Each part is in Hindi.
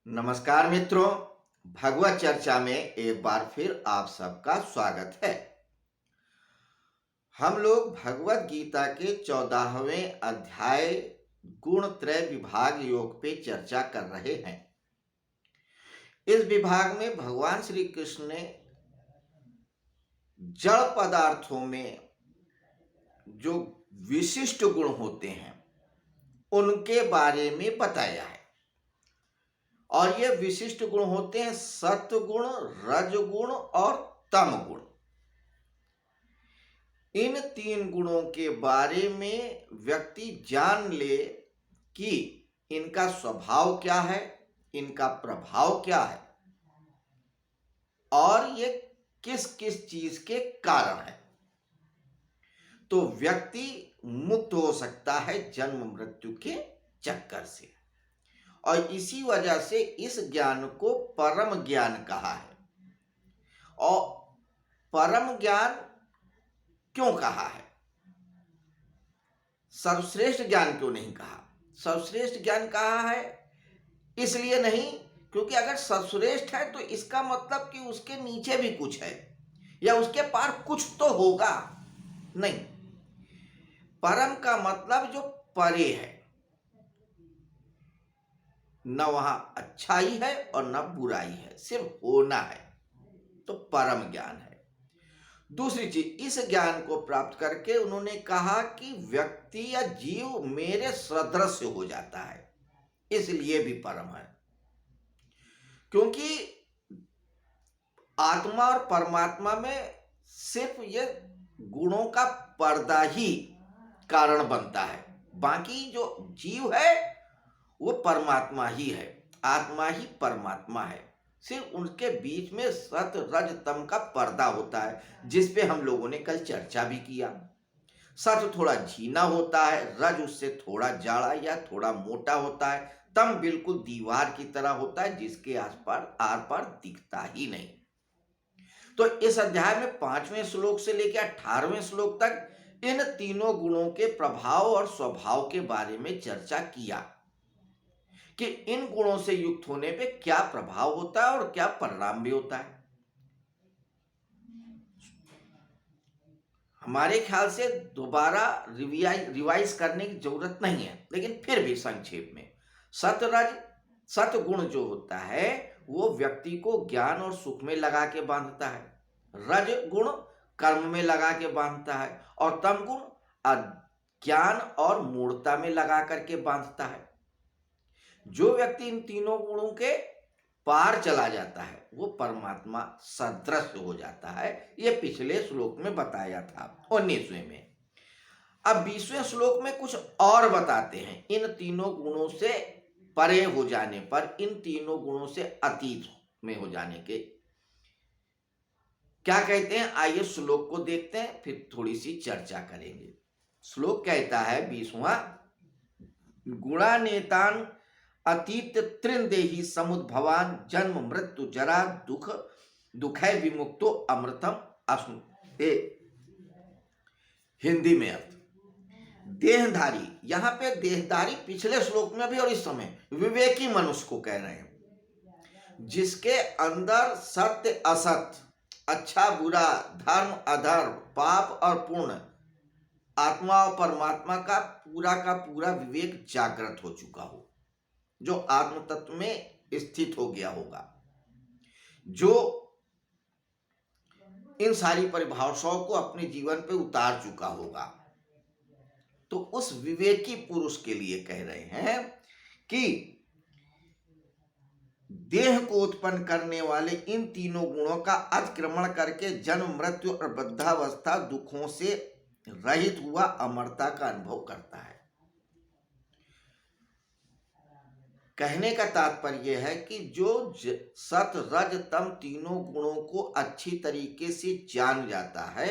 नमस्कार मित्रों, भगवत चर्चा में एक बार फिर आप सबका स्वागत है। हम लोग भगवत गीता के 14वें अध्याय गुण त्रय विभाग योग पे चर्चा कर रहे हैं। इस विभाग में भगवान श्री कृष्ण ने जड़ पदार्थों में जो विशिष्ट गुण होते हैं उनके बारे में बताया है। और ये विशिष्ट गुण होते हैं सत्वगुण, रजगुण और तम गुण। इन तीन गुणों के बारे में व्यक्ति जान ले कि इनका स्वभाव क्या है, इनका प्रभाव क्या है और ये किस किस चीज के कारण है, तो व्यक्ति मुक्त हो सकता है जन्म मृत्यु के चक्कर से। और इसी वजह से इस ज्ञान को परम ज्ञान कहा है। और परम ज्ञान क्यों कहा है? सर्वश्रेष्ठ ज्ञान क्यों नहीं कहा? सर्वश्रेष्ठ ज्ञान कहा है इसलिए नहीं क्योंकि अगर सर्वश्रेष्ठ है तो इसका मतलब कि उसके नीचे भी कुछ है या उसके पार कुछ तो होगा। नहीं, परम का मतलब जो परे है, न वहां अच्छाई है और न बुराई है, सिर्फ होना है, तो परम ज्ञान है। दूसरी चीज, इस ज्ञान को प्राप्त करके उन्होंने कहा कि व्यक्ति या जीव मेरे सदृश हो जाता है, इसलिए भी परम है। क्योंकि आत्मा और परमात्मा में सिर्फ ये गुणों का पर्दा ही कारण बनता है, बाकी जो जीव है वो परमात्मा ही है, आत्मा ही परमात्मा है। सिर्फ उनके बीच में सत रज तम का पर्दा होता है, जिस पे हम लोगों ने कल चर्चा भी किया। सत थोड़ा झीना होता है, रज उससे थोड़ा जाड़ा या थोड़ा मोटा होता है, तम बिल्कुल दीवार की तरह होता है जिसके आसपास आर पार दिखता ही नहीं। तो इस अध्याय में 5वें श्लोक से लेकर 18वें श्लोक तक इन तीनों गुणों के प्रभाव और स्वभाव के बारे में चर्चा किया कि इन गुणों से युक्त होने पे क्या प्रभाव होता है और क्या परिणाम भी होता है। हमारे ख्याल से दोबारा रिवाइज करने की जरूरत नहीं है, लेकिन फिर भी संक्षेप में सतरज सतगुण जो होता है वो व्यक्ति को ज्ञान और सुख में लगा के बांधता है, रज गुण कर्म में लगा के बांधता है और तम गुण अज्ञान और मूढ़ता में लगा करके बांधता है। जो व्यक्ति इन तीनों गुणों के पार चला जाता है वो परमात्मा सदृश हो जाता है। यह पिछले श्लोक में बताया था 19वें में। अब 20वें श्लोक में कुछ और बताते हैं इन तीनों गुणों से परे हो जाने पर, इन तीनों गुणों से अतीत में हो जाने के क्या कहते हैं। आइए श्लोक को देखते हैं, फिर थोड़ी सी चर्चा करेंगे। श्लोक कहता है 20वां, गुणा नेतान अतीत त्रिनदेही समुद्भवान जन्म मृत्यु जरा दुख दुखै विमुक्तो अमृतम अश्नुते। हिंदी में अर्थ, देहधारी, यहां पे देहधारी पिछले श्लोक में भी और इस समय विवेकी मनुष्य को कह रहे हैं, जिसके अंदर सत्य असत्य, अच्छा बुरा, धर्म अधर्म, पाप और पुण्य, आत्मा और परमात्मा का पूरा विवेक जागृत हो चुका हो, जो आत्म तत्व में स्थित हो गया होगा, जो इन सारी परिभाषाओं को अपने जीवन पे उतार चुका होगा। तो उस विवेकी पुरुष के लिए कह रहे हैं कि देह को उत्पन्न करने वाले इन तीनों गुणों का अतिक्रमण करके जन्म मृत्यु और वृद्धावस्था दुखों से रहित हुआ अमरता का अनुभव करता है। कहने का तात्पर्य है कि जो सत रज तम तीनों गुणों को अच्छी तरीके से जान जाता है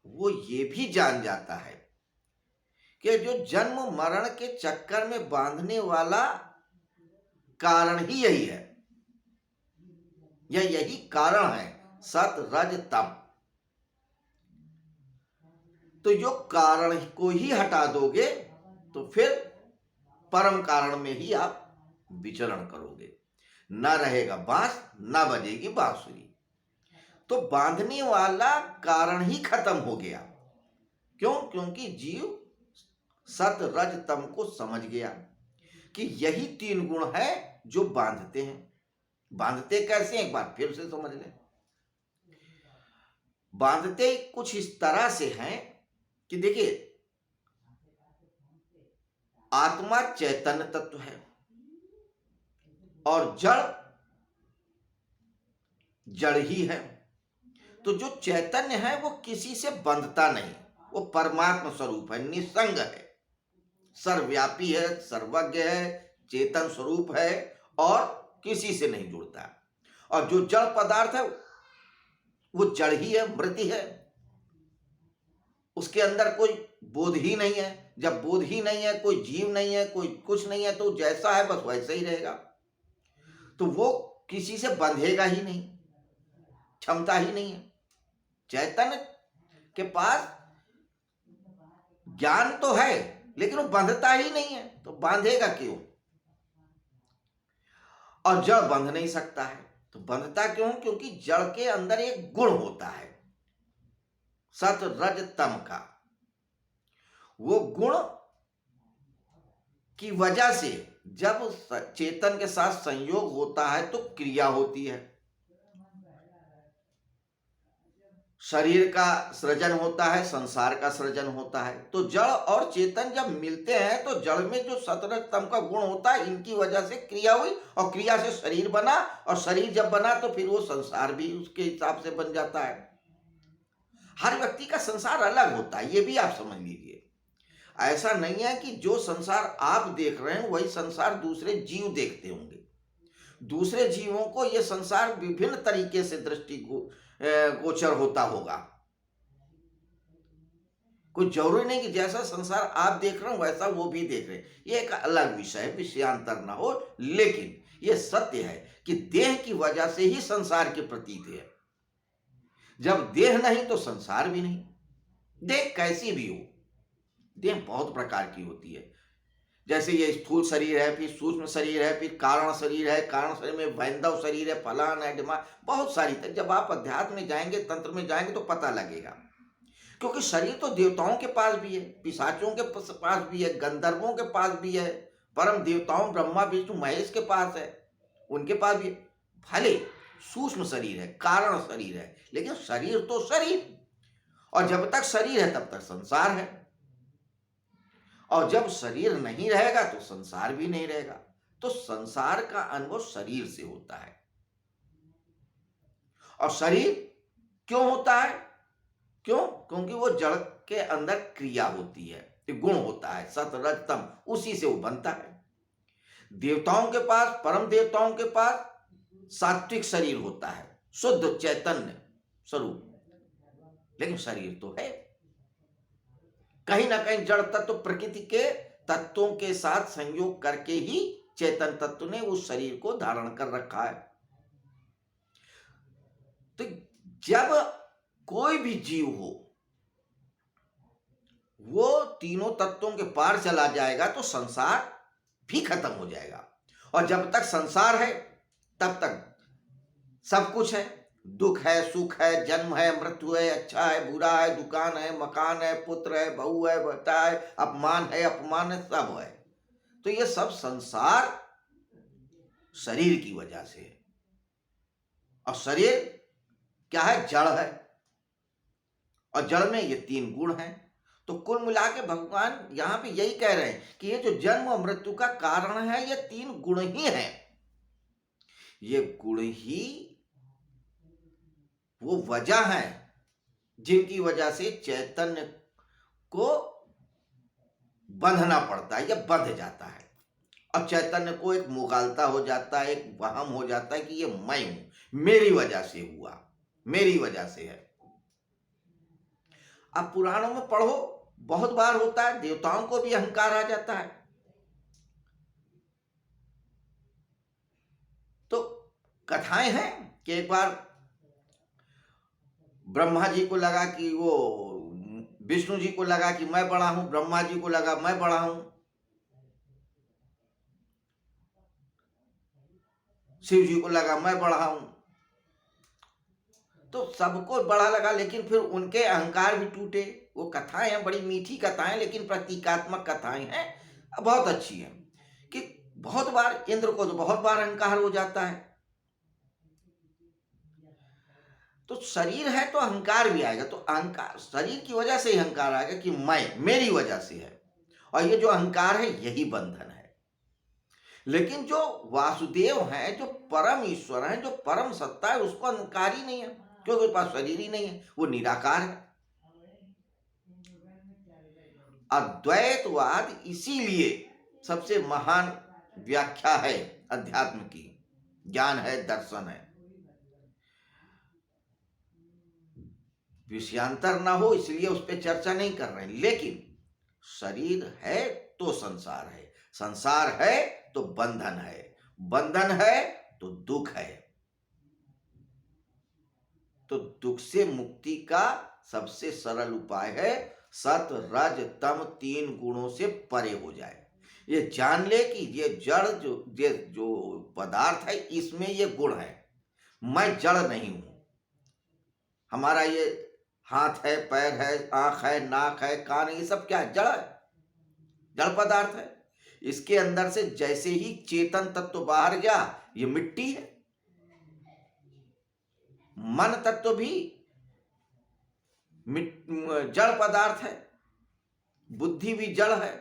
वो ये भी जान जाता है कि जो जन्म मरण के चक्कर में बांधने वाला कारण ही यही है, या यही कारण है सत रज तम। तो जो कारण को ही हटा दोगे तो फिर परम कारण में ही आप विचरण करोगे। ना रहेगा बांस, ना बजेगी बांसुरी। तो बांधने वाला कारण ही खत्म हो गया। क्यों? क्योंकि जीव सत रज तम को समझ गया कि यही तीन गुण है जो बांधते हैं। बांधते कैसे, एक बार फिर से समझ लें। बांधते कुछ इस तरह से हैं कि देखिए, आत्मा चैतन्य तत्व है और जड़ जड़ ही है। तो जो चैतन्य है वो किसी से बंधता नहीं, वो परमात्मा स्वरूप है, निसंग है, सर्वव्यापी है, सर्वज्ञ है, चेतन स्वरूप है और किसी से नहीं जुड़ता। और जो जड़ पदार्थ है वो जड़ ही है, मृत है, उसके अंदर कोई बोध ही नहीं है। जब बोध ही नहीं है, कोई जीव नहीं है, कोई कुछ नहीं है, तो जैसा है बस वैसा ही रहेगा। तो वो किसी से बंधेगा ही नहीं, क्षमता ही नहीं है। चैतन्य के पास ज्ञान तो है लेकिन वो बंधता ही नहीं है, तो बांधेगा क्यों? और जड़ बंध नहीं सकता है, तो बंधता क्यों? क्योंकि जड़ के अंदर एक गुण होता है सत रज तम का। वो गुण की वजह से जब चेतन के साथ संयोग होता है तो क्रिया होती है, शरीर का सृजन होता है, संसार का सृजन होता है। तो जड़ और चेतन जब मिलते हैं तो जड़ में जो सतरज तम का गुण होता है, इनकी वजह से क्रिया हुई और क्रिया से शरीर बना, और शरीर जब बना तो फिर वो संसार भी उसके हिसाब से बन जाता है। हर व्यक्ति का संसार अलग होता है, ये भी आप समझ लीजिए। ऐसा नहीं है कि जो संसार आप देख रहे हैं वही संसार दूसरे जीव देखते होंगे। दूसरे जीवों को यह संसार विभिन्न तरीके से दृष्टि गोचर होता होगा। कोई जरूरी नहीं कि जैसा संसार आप देख रहे हो वैसा वो भी देख रहे हैं, ये एक अलग विषय है, विषयांतर ना हो। लेकिन ये सत्य है कि देह की वजह से ही संसार की प्रतीति है। जब देह नहीं तो संसार भी नहीं। देह कैसी भी हो, देह बहुत प्रकार की होती है। जैसे ये स्थूल शरीर है, फिर सूक्ष्म शरीर है, फिर कारण शरीर है, कारण शरीर में वैंधव शरीर है, फलान है, दिमाग, बहुत सारी। तक जब आप अध्यात्म में जाएंगे, तंत्र में जाएंगे तो पता लगेगा। क्योंकि शरीर तो देवताओं के पास भी है, पिशाचों के पास भी है, गंधर्वों के पास भी है, परम देवताओं ब्रह्मा विष्णु महेश के पास है, उनके पास भी है। भले सूक्ष्म शरीर है, कारण शरीर है, लेकिन शरीर तो शरीर। और जब तक शरीर है तब तक संसार है, और जब शरीर नहीं रहेगा तो संसार भी नहीं रहेगा। तो संसार का अनुभव शरीर से होता है। और शरीर क्यों होता है? क्यों? क्योंकि वो जड़ के अंदर क्रिया होती है, गुण होता है सत रज तम, उसी से वो बनता है। देवताओं के पास, परम देवताओं के पास सात्विक शरीर होता है, शुद्ध चैतन्य स्वरूप, लेकिन शरीर तो है। कहीं ना कहीं जड़ तत्व प्रकृति के तत्वों के साथ संयोग करके ही चेतन तत्व ने उस शरीर को धारण कर रखा है। तो जब कोई भी जीव हो वो तीनों तत्वों के पार चला जाएगा तो संसार भी खत्म हो जाएगा। और जब तक संसार है तब तक सब कुछ है, दुख है, सुख है, जन्म है, मृत्यु है, अच्छा है, बुरा है, दुकान है, मकान है, पुत्र है, बहू है, बेटा है, अपमान है, अपमान है, सब है। तो ये सब संसार शरीर की वजह से है। और शरीर क्या है? जड़ है, और जड़ में ये तीन गुण हैं। तो कुल मिला के भगवान यहां पे यही कह रहे हैं कि ये जो जन्म और मृत्यु का कारण है ये तीन गुण ही हैं। ये गुण ही वो वजह है जिनकी वजह से चैतन्य को बंधना पड़ता है या बंध जाता है, और चैतन्य को एक मुगालता हो जाता है, एक वहम हो जाता है कि ये मैं हूं, मेरी वजह से हुआ, मेरी वजह से है। अब पुराणों में पढ़ो, बहुत बार होता है, देवताओं को भी अहंकार आ जाता है। तो कथाएं हैं कि एक बार ब्रह्मा जी को लगा कि वो, विष्णु जी को लगा कि मैं बड़ा हूं, ब्रह्मा जी को लगा मैं बड़ा हूं, शिव जी को लगा मैं बड़ा हूं, तो सबको बड़ा लगा, लेकिन फिर उनके अहंकार भी टूटे। वो कथाएं हैं, बड़ी मीठी कथाएं, लेकिन प्रतीकात्मक कथाएं हैं, बहुत अच्छी हैं। कि बहुत बार इंद्र को तो बहुत बार अहंकार हो जाता है, तो शरीर है तो अहंकार भी आएगा। तो अहंकार शरीर की वजह से ही अहंकार आएगा कि मैं, मेरी वजह से है, और ये जो अहंकार है यही बंधन है। लेकिन जो वासुदेव है, जो परम ईश्वर है, जो परम सत्ता है, उसको अहंकार ही नहीं है, क्योंकि उसके पास शरीर ही नहीं है, वो निराकार है। अद्वैतवाद इसीलिए सबसे महान व्याख्या है अध्यात्म की, ज्ञान है, दर्शन है। विषयांतर ना हो इसलिए उस पर चर्चा नहीं कर रहे हैं, लेकिन शरीर है तो संसार है, संसार है तो बंधन है, बंधन है तो दुख है। तो दुख से मुक्ति का सबसे सरल उपाय है सत रज तम तीन गुणों से परे हो जाए। ये जान ले कि ये जड़ जो पदार्थ है इसमें ये गुण है, मैं जड़ नहीं हूं। हमारा ये हाथ है, पैर है, आंख है, नाक है, कान है, ये सब क्या है? जड़ है, जड़ पदार्थ है। इसके अंदर से जैसे ही चेतन तत्व बाहर गया, ये मिट्टी है। मन तत्व भी जड़ पदार्थ है, बुद्धि भी जड़ है।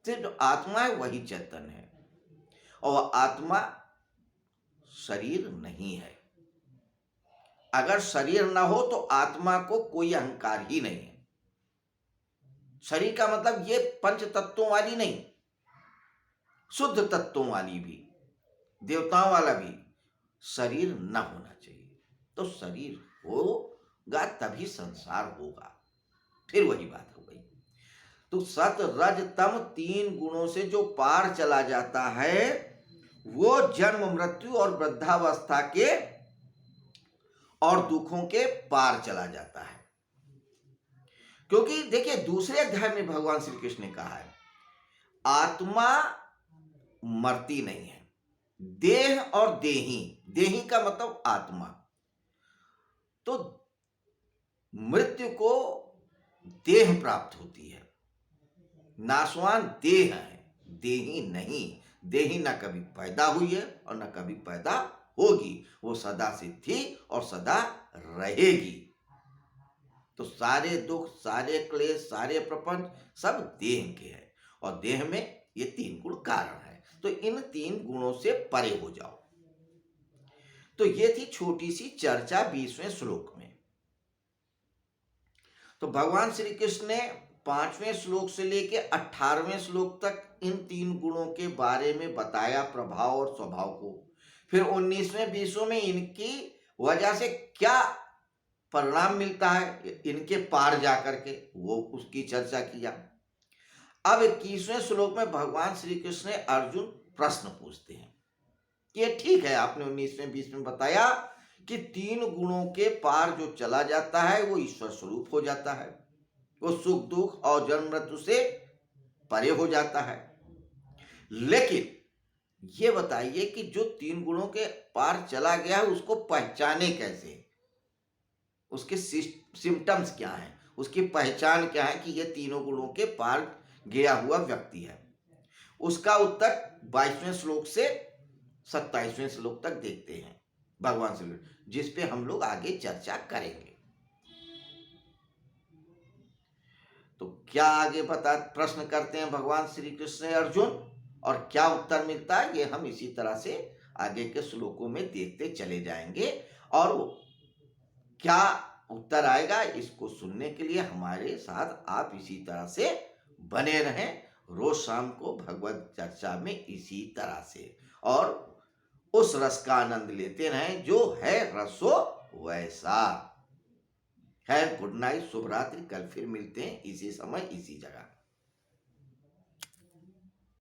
सिर्फ जो आत्मा है वही चेतन है, और आत्मा शरीर नहीं है। अगर शरीर ना हो तो आत्मा को कोई अहंकार ही नहीं है। शरीर का मतलब ये पंच तत्वों वाली नहीं, शुद्ध तत्वों वाली भी, देवताओं वाला भी शरीर न होना चाहिए। तो शरीर होगा तभी संसार होगा, फिर वही बात हो गई। तो सत रज तम तीन गुणों से जो पार चला जाता है वो जन्म मृत्यु और वृद्धावस्था के और दुखों के पार चला जाता है। क्योंकि देखिए दूसरे अध्याय में भगवान श्री कृष्ण ने कहा है आत्मा मरती नहीं है, देह और देही, देही का मतलब आत्मा, तो मृत्यु को देह प्राप्त होती है। नाशवान देह है, देही नहीं। देही ना कभी पैदा हुई है और ना कभी पैदा होगी, वो सदा से थी और सदा रहेगी। तो सारे दुख, सारे क्लेश, सारे प्रपंच सब देह के हैं, और देह में ये तीन गुण कारण है। तो इन तीन गुणों से परे हो जाओ। तो ये थी छोटी सी चर्चा 20वें श्लोक में। तो भगवान श्री कृष्ण ने 5वें श्लोक से लेकर 18वें श्लोक तक इन तीन गुणों के बारे में बताया, प्रभाव और स्वभाव को। फिर 19वें 20वें में इनकी वजह से क्या परिणाम मिलता है इनके पार जाकर के, वो उसकी चर्चा किया। अब 21वें श्लोक में भगवान श्री कृष्ण ने अर्जुन प्रश्न पूछते हैं कि ये ठीक है, आपने 19वें 20वें बताया कि तीन गुणों के पार जो चला जाता है वो ईश्वर स्वरूप हो जाता है, वो सुख दुख और जन्म मृत्यु से परे हो जाता है। लेकिन ये बताइए कि जो तीन गुणों के पार चला गया है उसको पहचाने कैसे, उसके सिम्टम्स क्या हैं, उसकी पहचान क्या है कि ये तीनों गुणों के पार गया हुआ व्यक्ति है। उसका उत्तर 22वें श्लोक से 27वें श्लोक तक देखते हैं भगवान श्री कृष्ण, जिस पे हम लोग आगे चर्चा करेंगे। तो क्या आगे प्रश्न करते हैं भगवान श्री कृष्ण ने अर्जुन, और क्या उत्तर मिलता है ये हम इसी तरह से आगे के श्लोकों में देखते चले जाएंगे। और वो क्या उत्तर आएगा इसको सुनने के लिए हमारे साथ आप इसी तरह से बने रहें, रोज शाम को भगवत चर्चा में इसी तरह से, और उस रस का आनंद लेते रहें जो है रसो वैसा है। गुड नाइट, शुभ रात्रि। कल फिर मिलते हैं इसी समय इसी जगह।